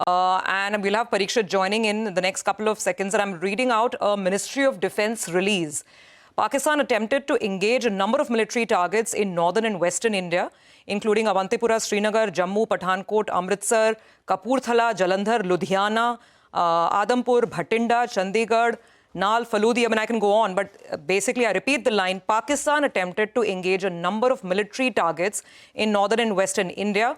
And we'll have Parikshit joining in the next couple of seconds. And I'm reading out a Ministry of Defence release. Pakistan attempted to engage a number of military targets in northern and western India, including Avantipura, Srinagar, Jammu, Pathankot, Amritsar, Kapurthala, Jalandhar, Ludhiana, Adampur, Bhatinda, Chandigarh, Nal, Faludi. I mean, I can go on, but basically I repeat the line. Pakistan attempted to engage a number of military targets in northern and western India.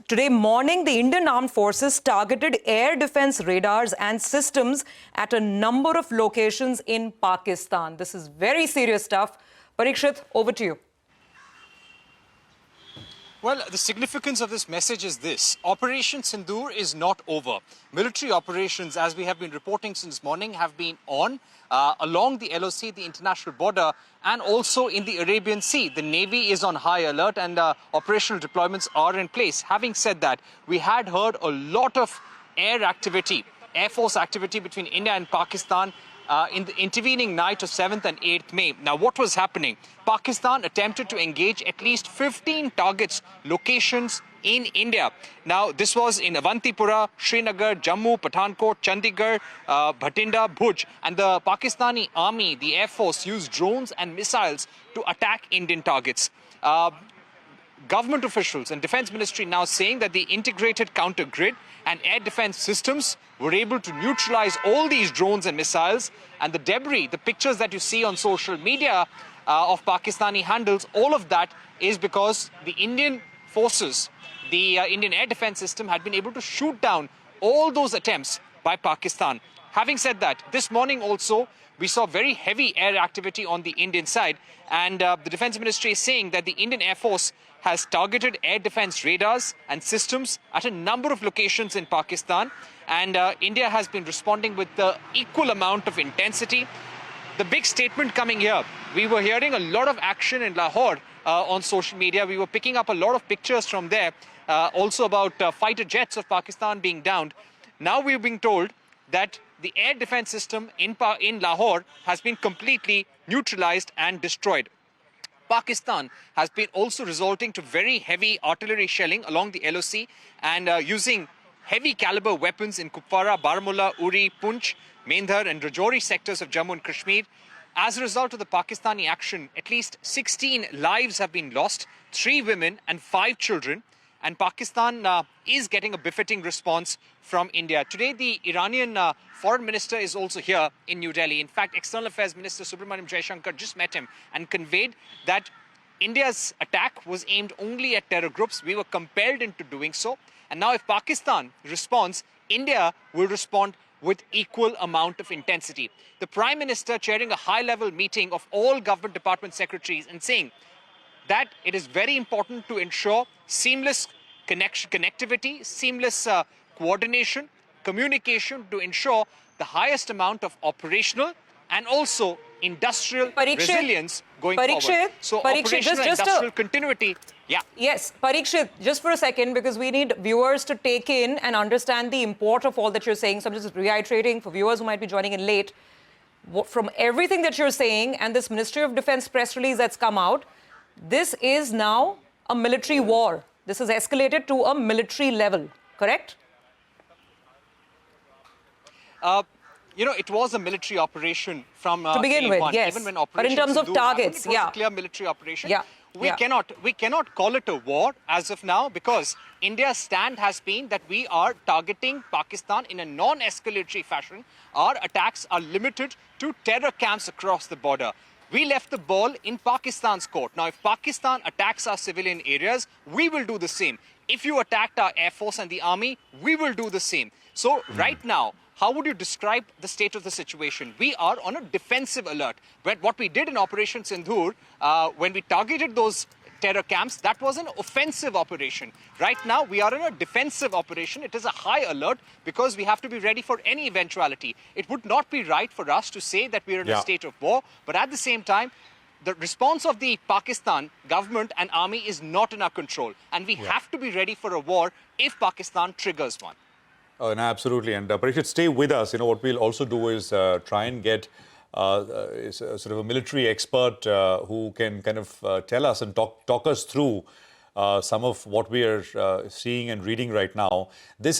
Today morning, the Indian Armed Forces targeted air defense radars and systems at a number of locations in Pakistan. This is very serious stuff. Parikshit, over to you. Well, the significance of this message is this. Operation Sindoor is not over. Military operations, as we have been reporting since morning, have been on along the LOC, the international border, and also in the Arabian Sea. The Navy is on high alert and operational deployments are in place. Having said that, we had heard a lot of air activity, Air Force activity between India and Pakistan in the intervening night of 7th and 8th May. Now, what was happening? Pakistan attempted to engage at least 15 targets, locations in India. Now, this was in Avantipura, Srinagar, Jammu, Pathankot, Chandigarh, Bhatinda, Bhuj. And the Pakistani army, the Air Force, used drones and missiles to attack Indian targets. Government officials and Defence Ministry now saying that the integrated counter grid and air defence systems were able to neutralise all these drones and missiles, and the debris, the pictures that you see on social media of Pakistani handles, all of that is because the Indian forces, the Indian air defence system had been able to shoot down all those attempts by Pakistan. Having said that, this morning also we saw very heavy air activity on the Indian side, and the Defence Ministry is saying that the Indian Air Force has targeted air defence radars and systems at a number of locations in Pakistan, and India has been responding with the equal amount of intensity. The big statement coming here, we were hearing a lot of action in Lahore on social media. We were picking up a lot of pictures from there, also about fighter jets of Pakistan being downed. Now we're being told that the air defence system in Lahore has been completely neutralised and destroyed. Pakistan has been also resorting to very heavy artillery shelling along the LOC and using heavy caliber weapons in Kupwara, Baramulla, Uri, Poonch, Mendhar and Rajouri sectors of Jammu and Kashmir. As a result of the Pakistani action, at least 16 lives have been lost, 3 women and 5 children. And Pakistan is getting a befitting response from India. Today, the Iranian foreign minister is also here in New Delhi. In fact, External Affairs Minister Subramaniam Jaishankar just met him and conveyed that India's attack was aimed only at terror groups. We were compelled into doing so. And now if Pakistan responds, India will respond with equal amount of intensity. The Prime Minister chairing a high-level meeting of all government department secretaries and saying that it is very important to ensure seamless connectivity, seamless coordination, communication to ensure the highest amount of operational and also industrial resilience going forward. So operational and industrial continuity. Yeah. Yes, Parikshit, just for a second, because we need viewers to take in and understand the import of all that you're saying. So I'm just reiterating for viewers who might be joining in late. From everything that you're saying and this Ministry of Defence press release that's come out, this is now a military war. This has escalated to a military level, correct? You know, it was a military operation from to begin with, yes. Even when but in terms of targets, it was a clear military operation. Yeah. We cannot call it a war as of now, because India's stand has been that we are targeting Pakistan in a non-escalatory fashion. Our attacks are limited to terror camps across the border. We left the ball in Pakistan's court. Now, if Pakistan attacks our civilian areas, we will do the same. If you attacked our Air Force and the Army, we will do the same. So right now, how would you describe the state of the situation? We are on a defensive alert. But what we did in Operation Sindoor, when we targeted those terror camps, that was an offensive operation. Right now, we are in a defensive operation. It is a high alert because we have to be ready for any eventuality. It would not be right for us to say that we are in a state of war, but at the same time, the response of the Pakistan government and army is not in our control. And we have to be ready for a war if Pakistan triggers one. No, absolutely. And Parikshit, stay with us. You know, what we'll also do is try and get sort of a military expert who can kind of tell us and talk us through some of what we are seeing and reading right now. This